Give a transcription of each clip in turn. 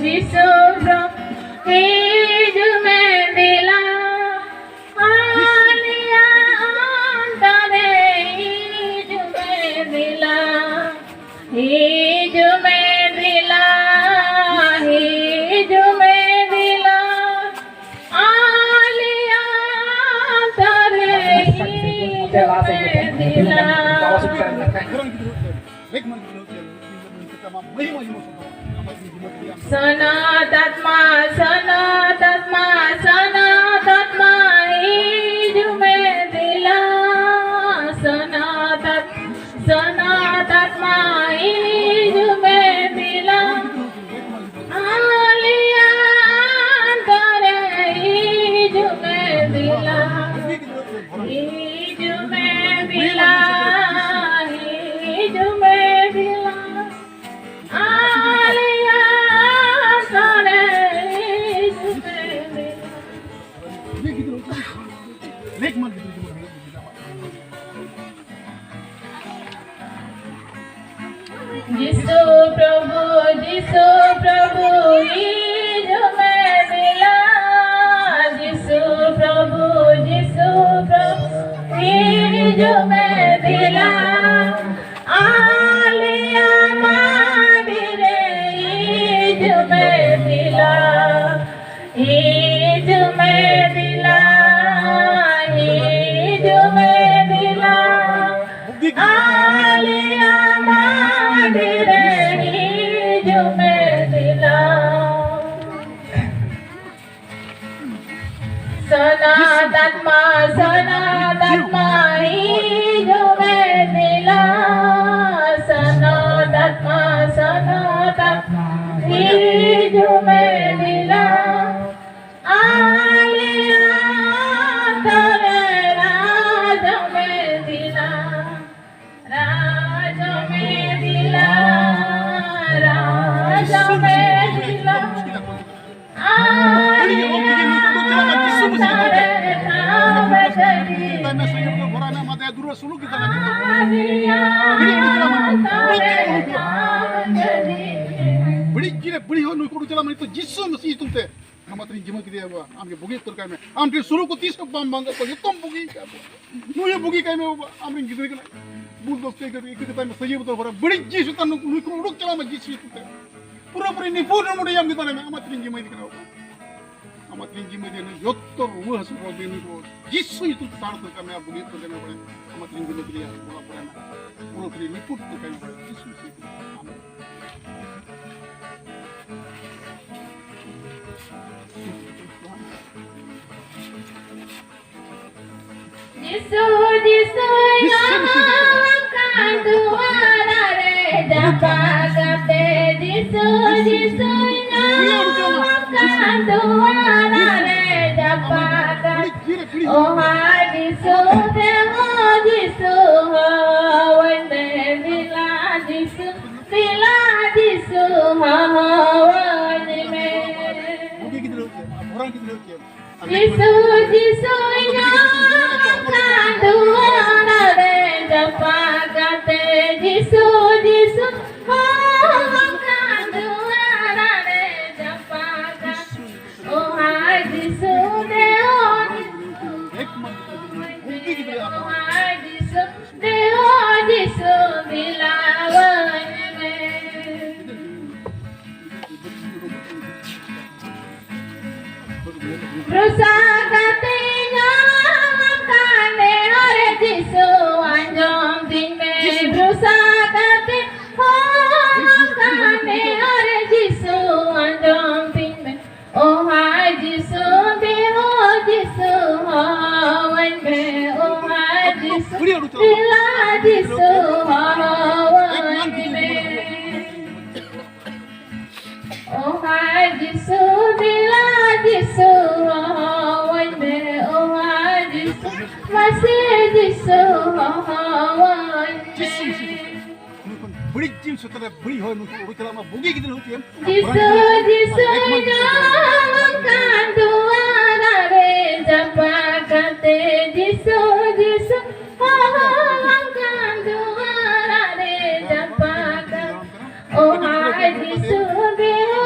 जिसु प्रभु यीशु में दिला आलिया अंतरे यीशु में दिला यीशु में दिला यीशु में दिला आलिया अंतरे यीशु में दिला सनातत्मा सनातत्मा सनातत्मा यीशु में दिला सनातत्मा यीशु में दिला आलिया अंतरे यीशु में दिला यीशु में दिला यीशु में दिला आलिया अंतरे यीशु में दिला जिसु प्रभु यीशु में दिला जिसु प्रभु यीशु में दिला आलिया मादिरे यीशु में दिला यीशु में दिला यीशु में दिला आलिया मादिरे यीशु में दिला सनातत्मा सनातत्मा यीशु में दिला सनातत्मा सनातत्मा यीशु में दिला आलिया अंतरे राज में दिला राज में दिला राज में दिला आलिया अंतरे नाम करी बड़ी हो नुकुड़ चला मनी तो जिस्सो मसीह तुमते हम अपनी जिम्मा की दिया हुआ हमके बुगी कर काय में हम फिर शुरू को 30 बम मांग को ये तुम बुगी क्या नु ये बुगी काय में हमने गिदरे के बुल दोस्त के एक टाइम में सही बता बड़ा बड़ी चीज तो नुकुड़ चला में जिस्सो तुमते पूरा पूरी निपुण मुड़े हम गिदरे में हम अपनी जिम्मा दिखना होगा हम अपनी जिम्मा देने योत्तो वो हंस को देने को जिस्सो ये तुम साथ कर में बुगी तो देने पड़े हम अपनी जिम्मा दिया पूरा पूरी निपुण तो काय में जिस्सो से जिसु जिसु दुआरा रे जपा करते जिसु जिसु दुआरा रे जपा कर ओ हाय जिसु दे हो जिसु हो वंदे दिला जिसु हो वंदे में जिसु जिसु दुआरा रे जपा करते जिसु जिसु दुआरा रे जपा कर ओ हाय जिसु दे ओ हाय जिसु दे ओ जिसु दिलावन में प्रसादते काने हरे जिसु अंजम दिन में प्रसादते काने हरे जिसु अंजम दिन में ओ हाय जिसु दे हो जिसु हवन में ओ हाय जिसु दिला जिसु हवन में ओ हाय जिसु दिला जिसु हवन में ओ हाय जिसु मसीह जिसु हवन में बड़ी जिम सुतरा बड़ी हो नु चला में बुगी कितने होती है जिसु जिसु नाम का दुआरा रे जपा करते जिसु जिसु नाम का दुआरा रे जपा कर ओ हाय जिसु दे हो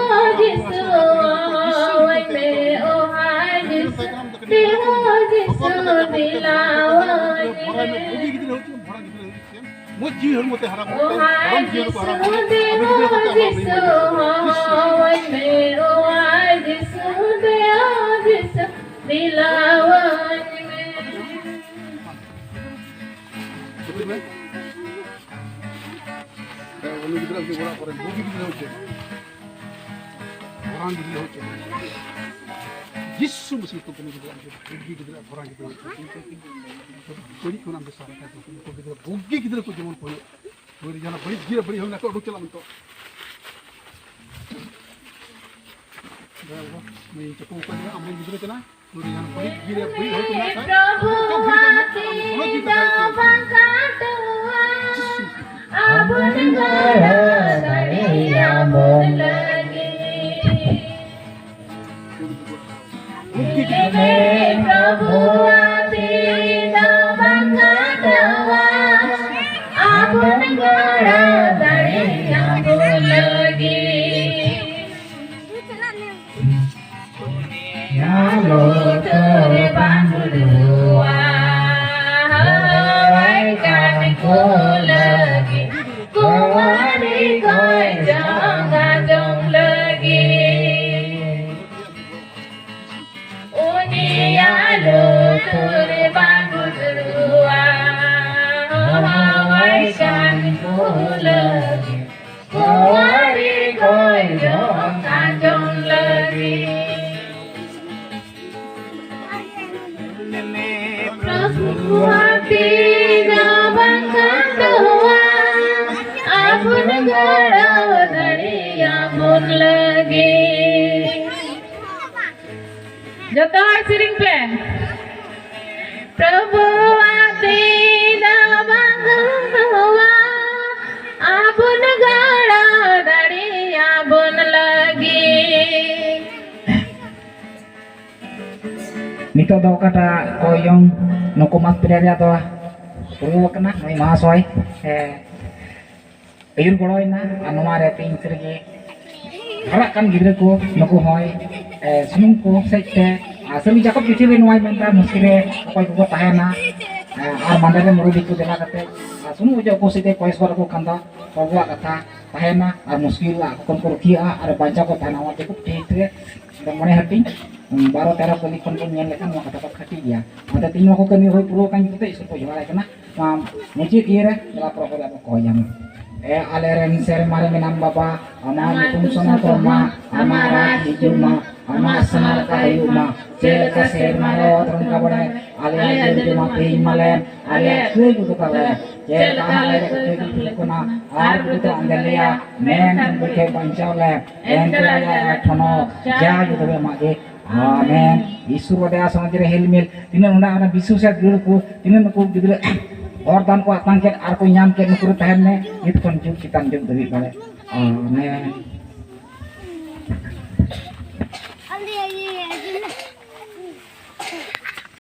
दिलावन भरा में बुगी गिदरे होचे भरा गिदरे होचे मो जी हर मते हरा ओ हम हाय जी को हरा जिसु देहो जिसु हवन में ओ हाय जिसु देहो जिसु दिलावन में में उन्हें गिदरे के बड़ा पर बुगी गिदरे होचे भरा गिदरे होचे जिसु मसीह को बने गिदरे बुगी गिदरे भरा गिदरे होचे बड़ी को नाम के सारा का को गिदरे बुगी गिदरे को जेमन कोई कोई जना बड़ी गिरे बड़ी हमने को चला मन तो मैं चको को हमने गिदरे चला कोई जना बड़ी गिरे बड़ी हो तुम ना प्रभु आते आबुन गरा दरिया बोल लगे प्रभु आते आबुन गरा दरिया बोल लगे Nalo tere bandulua, hai kan ko lagi, kumari koi jangan jong lagi. Uni alo tere bandulua, hai kan ko lagi, kumari koi jangan jong lagi. Hati jawab kedua, apun gada dariya mun lagi. Joto sering pe. Prabhu hati jawab kedua, apun gada dariya mun lagi. Nito daw kata koyong nuku mas piraya to puru kena noi mahasoi ayur goloy na anu mare ting sirgi harak kan gidre ko nuku hoy sunung ko sete asami jakop pichile noi menta muskire koy ko tahena ar mandare murudi ko dela kate sunung ujo ko sete koy swar ko kanda pogwa kata tahena ar muskil la kon ko kia ar banca ko tanawa cukup titre mone hati 12-13 kali kon nyel kan mo kata khati dia mata tinggal ko kami hoy puro kan kita isu ko jala kana muji kire la pro ko ko yang aleren ser mare menam baba amar kum sona toma amara hijuma amar sanar kayuma sel ka ser maro tron ka bode ale juma pe malen ale ku ku ka le sel ka ale ku ku na ar ku to andelia men ku ke panchale entra thono ja ju be mage Amen. Isu pada asal jadi helmil. Tinan unda ana bisu set dulu ku. Tinan ku gidre. Ordan ku atangket ar ku nyam ke nukur tahenne. Itu kon juk kita juk dari bale. Amen.